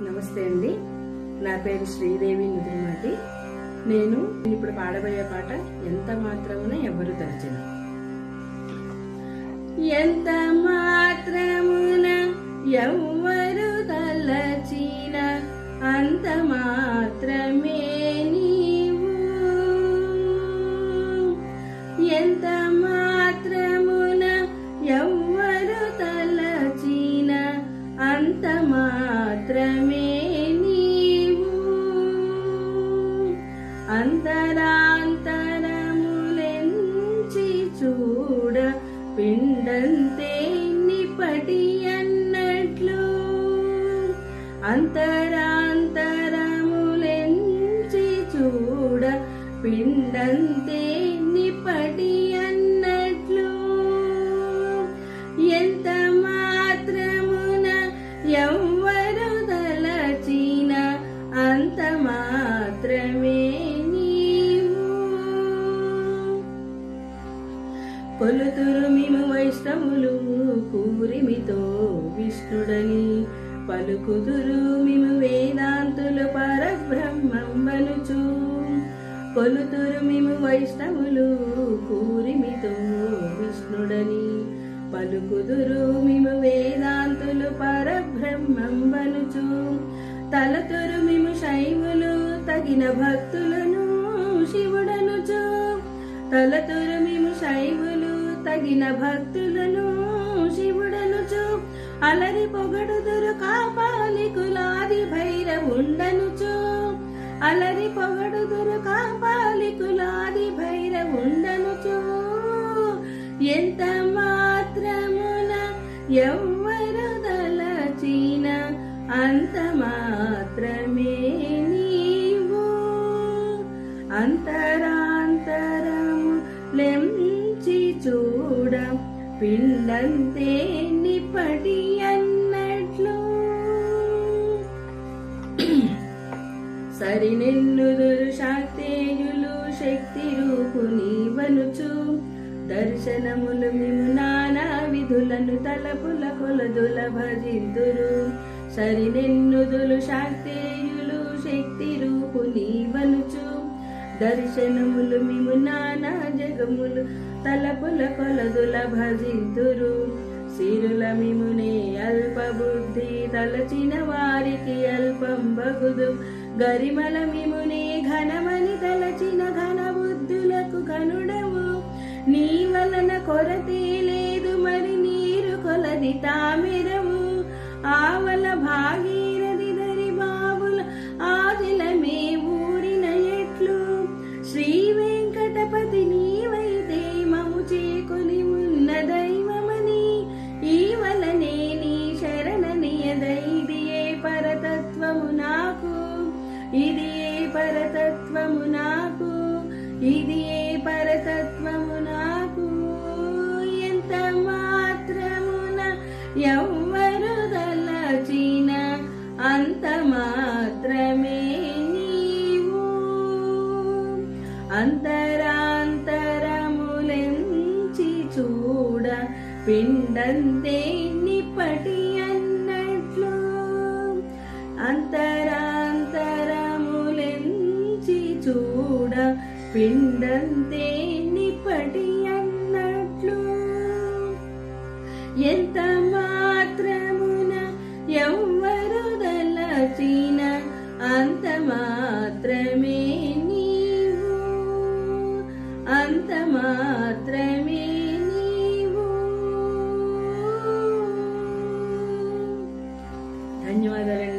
నమస్తే అండి. నా పేరు శ్రీదేవి ముదిరిమాటి. నేను ఇప్పుడు పాడబోయే పాట ఎంత మాత్రమున ఎవరు తలచిన. ఎంత మాత్రమున ఎవ్వరు తలచిన అంత మాత్రమే నీవు. ఎంత మాత్రమున ఎవ్వరు తలచిన అంత మాత్రమే నీవు. అంతరాంతరములెంచి చూడ పిండంతే నిపటి అన్నట్లు. అంతరాంతరములెంచి చూడ పిండంతే నిపటి అన్నట్లు. ఎంత మాత్రమున ఎవ్వరు తలచిన అంత మాత్రమే నీవు. కొలుతురు మిము వైష్ణవులు కూరిమితో విష్ణుడని, పలుకుదురు మిము వేదాంతులు పరబ్రహ్మం వనుచు. కొలుతురు మిము వైష్ణవులు కూరిమితో విష్ణుడని, పలుకుదురు మిము వేదాంతులు పరబ్రహ్మం వనుచు. తలతురు మిము శైవులు తగిన భక్తులను శివుడనుచు. తలతురు మిము శైవులు తగిన భక్తులను శివుడనుచు. అలరి పొగడుదురు కాపాలికులాది భైరవుండనుచు. అలరి పొగడుదురు కాపాలికులాది భైరవుండనుచు. ఎంత మాత్రమున ఎవ్వరు తలచిన అంత మాత్రమే నీవు. అంతరాంతరములెంచి చూడ పిండంతే నిపటి అన్నట్లు. సరినెన్నుదురు శాక్తేయులు శక్తి రూపు నీవనుచు. దర్శనములు మిము నానా విధులను తలపుల కొలదుల భజింతురు. సరినెన్నుదులు శాక్తేయులు శక్తి రూపు నీవనుచు. దర్శనములు మిము నానా జగములు తలపుల కొలదుల భజింతురు. సిరుల మిమునే అల్ప బుద్ధి తలచిన వారికి అల్పం బగుదు. గరిమల మిమునే ఘనమని తలచిన ఘన బుద్ధులకు ఘనుడవు. నీ వలన కొరతే లేదు మరి నీరు కొలది తామెరవు. ఆవల భాగీరథి దరి బాబుల ఆదిలమే ఊరిన ఎట్లు. శ్రీ వెంకటపతి నీవైతే మము చేకొని ఉన్న దైవమని. ఈ వలనే నీ శరణనియదైదియే పరతత్వము నాకు. ఇది ఏ పరతత్వము నాకు. ఇది ఏ పరతత్వము నాకు. ఎంత మాత్రమున ఎవ్వరు తలచిన అంత మాత్రమే నీవు. అంతరాంతరములెంచి చూడ పిండంతే నిపటి అన్నట్లు. అంతరాంతరములెంచి చూడ పిండంతే నిపటి అన్నట్లు. ఎంత మాత్రమున ఎవ్వరు తలచిన అంత మాత్రమే నీవు. అంత మాత్రమే నీవు. ధన్యవాదాలండి.